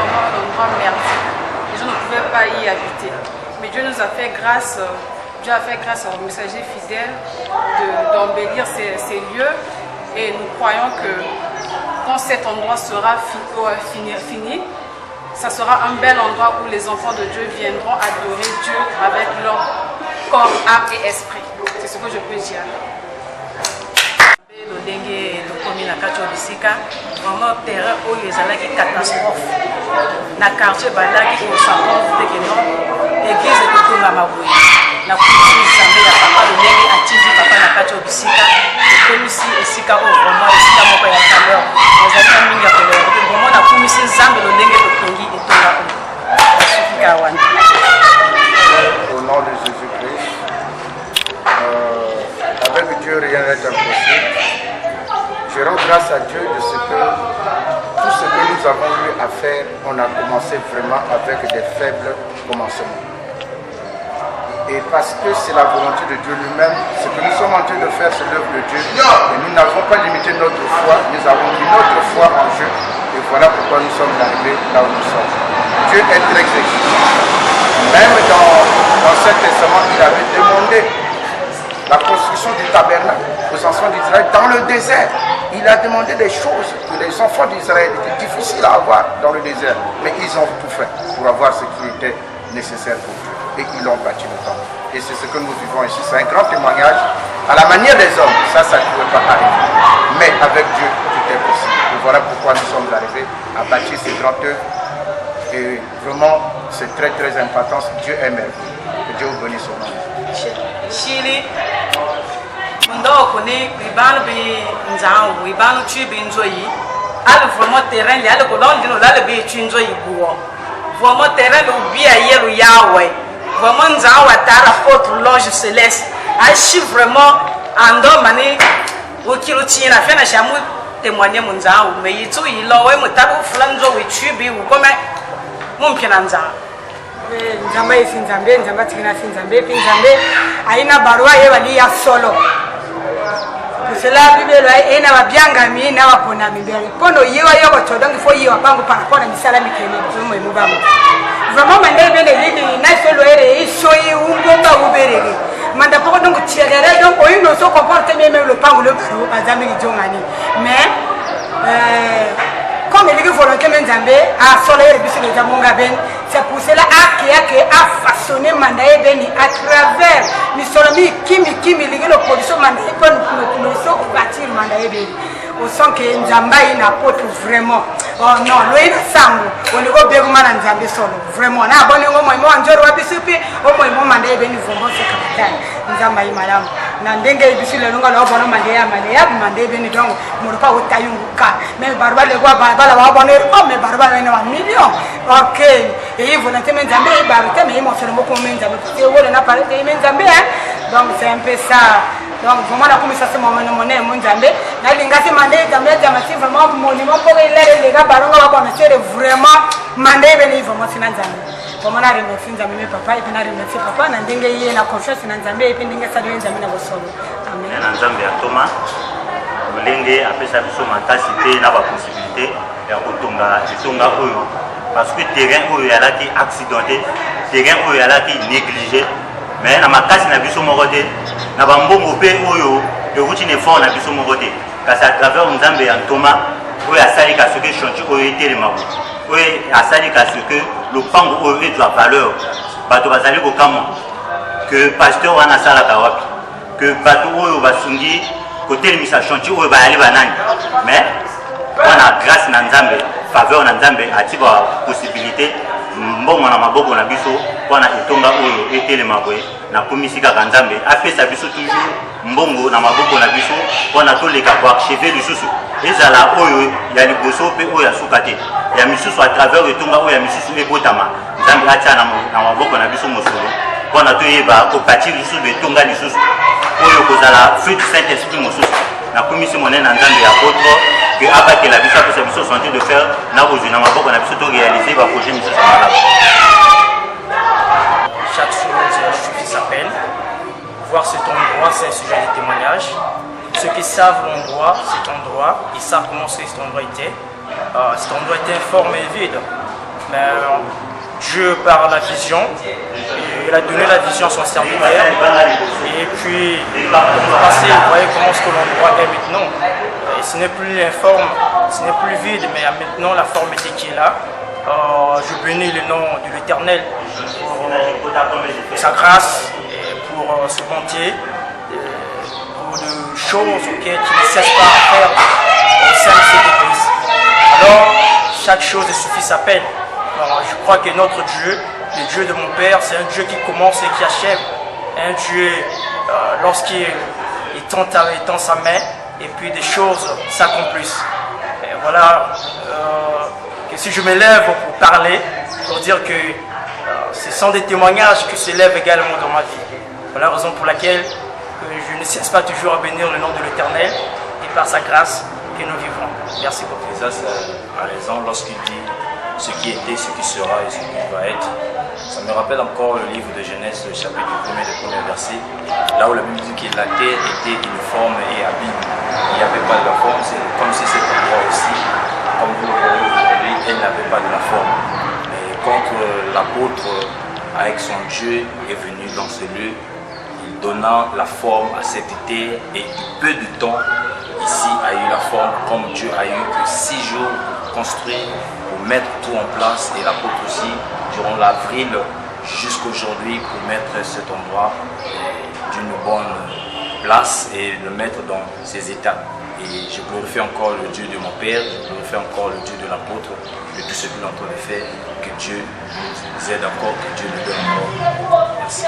vraiment un endroit merdique. Les gens ne pouvaient pas y habiter. Mais Dieu nous a fait grâce, Dieu a fait grâce aux messagers fidèles d'embellir ces lieux. Et nous croyons que quand cet endroit sera fini, ça sera un bel endroit où les enfants de Dieu viendront adorer Dieu avec leur corps, âme et esprit. C'est ce que je peux dire. Vraiment terrain où les allaki catastrophe. Na quartier balaki au centre de Kenon, église de Tunga Maboui. Na kusi sambe ya papa Lolenge atindi papa na kacho bisika. Comme ici esika au vraiment esika moko ya chaleur. Nous avons mis la couleur. Vraiment na kumisi zambe Lolenge de Tongi et Tonga. Sufika wana. Au nom de Jésus-Christ, avec Dieu rien n'est impossible. Je rends grâce à Dieu de ce que tout ce que nous avons eu à faire, on a commencé vraiment avec des faibles commencements. Et parce que c'est la volonté de Dieu lui-même, ce que nous sommes en train de faire, c'est l'œuvre de Dieu. Et nous n'avons pas limité notre foi, nous avons mis notre foi en jeu. Et voilà pourquoi nous sommes arrivés là où nous sommes. Dieu est très exigeant. Même dans cet testament, il avait demandé la construction du tabernacle aux enfants d'Israël dans le désert. Il a demandé des choses que les enfants d'Israël étaient difficiles à avoir dans le désert. Mais ils ont tout fait pour avoir ce qui était nécessaire pour Dieu. Et ils l'ont bâti le temple. Et c'est ce que nous vivons ici. C'est un grand témoignage à la manière des hommes. Ça ne pouvait pas arriver. Mais avec Dieu, tout est possible. Et voilà pourquoi nous sommes arrivés à bâtir ces grandes œuvres. Et vraiment, c'est très très important. Dieu est merveilleux. Que Dieu vous bénisse au nom. Chili. Ndo kone ibanu bi nzangu ibanu chi bi nzoyi ale vraiment terrain li ale ko don dino la le bi chi nzoyi buo vraiment terrain lo bi ayelu yawe vraiment nzangu atara porte loge céleste a chi vraiment ando mani o kilo chi na fena shamu témoigner mon nzangu mais yitu yilo we mutabu flanzo we chi bi u kome mun pina nzangu nzamba isi nzambe nzamba tikina si nzambe pi nzambe aina barua ye bali ya solo cela bibelo ena babyangami na bapona mibere kono yewa yo batodongi fo yewa pango para kona misala mikene zumo imubamu vraiment mande bele lini na solo ere isoyi ungomba uberege manda poko donc tielere donc oyindo so comporte même le pango le baro bazami jongani mais comme il est volonté nzambe a solo ere biso nzamonga ben c'est pour cela a façonné mandaye beni à travers misolomi kimi ligelo production mandaye pour nous bâtir mandaye beni au sens que nzamba ina porte vraiment oh non lo ina sango on go be mana nzambe solo vraiment na boni ngo mo njoro wa bisupi o mo mandaye beni vombo se kapitani nzamba imalamu na ndenge ibisile longa lo bono mandaye beni donc mo pa utayunguka mais barba le kwa bala wa bono o me barba ina 1 million OK et volonté nzambe barite mais mo solo mo ko nzambe et wole na parler nzambe donc c'est un peu ça. Donc vraiment la commission c'est mon nzambe na lingasi mandé nzambe jamasi vraiment monument pour les gars baronga wa connaître vraiment mandé beni vraiment c'est nzambe vraiment na remercie nzambe mes papa et puis na remercie papa na ndenge yé na confiance na nzambe et puis ndenge ça doit nzambe na bosolo amen na nzambe ya Thomas molenge apesa biso makasi te na ba possibilité ya kotonga oyo parce que terrain oyo yalaki accidenté terrain oyo yalaki négligé mais na makasi na biso moko te na bambongo pe oyo euti ne fort na biso moko te kasi à travers nzambe ya Thomas oyo asali ka soki chantier oyo etelemako oyo asali ka soki lopango oyo ezwa valeur bato bazali kokamwa que pasteur wana asalaka wapi que bato oyo basungi kotelemisa chantier oyo bayali banani mais wana grâce na nzambe faveur na nzambe ati ba possibilité mbongo na maboko na biso wana etonga oyo etelema boye na komisi kaka nzambe apesa biso toujours mbongo na maboko na biso wana toleka ko archiver lisusu ezala oyo ya liboso pe oyo asuka te ya misusu à travers etonga oyo ya misusu ebotama nzambe atia na maboko na biso mosolo wana toyeba kopatiri lisusu etonga lisusu oyo kozala fruit du Saint-Esprit mosusu na komisi monene na nzambe ya apôtre que abakela biso apesa biso santé de faire na kozwi na maboko na biso to réaliser ba projet misusu malamu. Chaque chose suffit s'appelle. Voir cet endroit, c'est un sujet de témoignage. Ceux qui savent l'endroit, cet endroit, ils savent comment cet endroit était. Cet endroit était informe et vide. Mais Dieu, par la vision, il a donné la vision à son serviteur. Et puis, on va passer, vous voyez comment ce que l'endroit est maintenant. Et ce n'est plus informe, ce n'est plus vide, mais maintenant la formité qui est là. Je bénis le nom de l'Éternel pour sa grâce et pour sa bonté, pour de choses auxquelles il ne cesse pas à faire au sein de cette église. Alors, chaque chose suffit sa peine. Je crois que notre Dieu, le Dieu de mon Père, c'est un Dieu qui commence et qui achève. Un Dieu, lorsqu'il tend sa main, et puis des choses s'accomplissent. Et voilà, que si je me lève pour parler, pour dire que ce sont des témoignages qui s'élèvent également dans ma vie. Voilà la raison pour laquelle je ne cesse pas toujours à bénir le nom de l'Éternel et par sa grâce que nous vivons. Merci beaucoup. Et ça, c'est la raison lorsqu'il dit ce qui était, ce qui sera et ce qui va être. Ça me rappelle encore le livre de Genèse, le chapitre 1er, le premier verset, là où la Bible dit que la terre était uniforme et habile. Il n'y avait pas de la forme, c'est comme si cet endroit aussi, comme vous le voyez aujourd'hui, elle n'avait pas de la forme. Mais quand l'apôtre, avec son Dieu, est venu dans ce lieu, il donna la forme à cette terre et peu de temps, ici a eu la forme comme Dieu a eu que 6 jours pour construire, pour mettre tout en place, et l'apôtre aussi, durant l'avril jusqu'aujourd'hui, pour mettre cet endroit d'une bonne place et le mettre dans ses états. Et je glorifie encore le Dieu de mon Père, je glorifie encore le Dieu de l'apôtre, de tout ce qu'il est en train de faire. Que Dieu nous aide encore, que Dieu nous donne encore. Merci.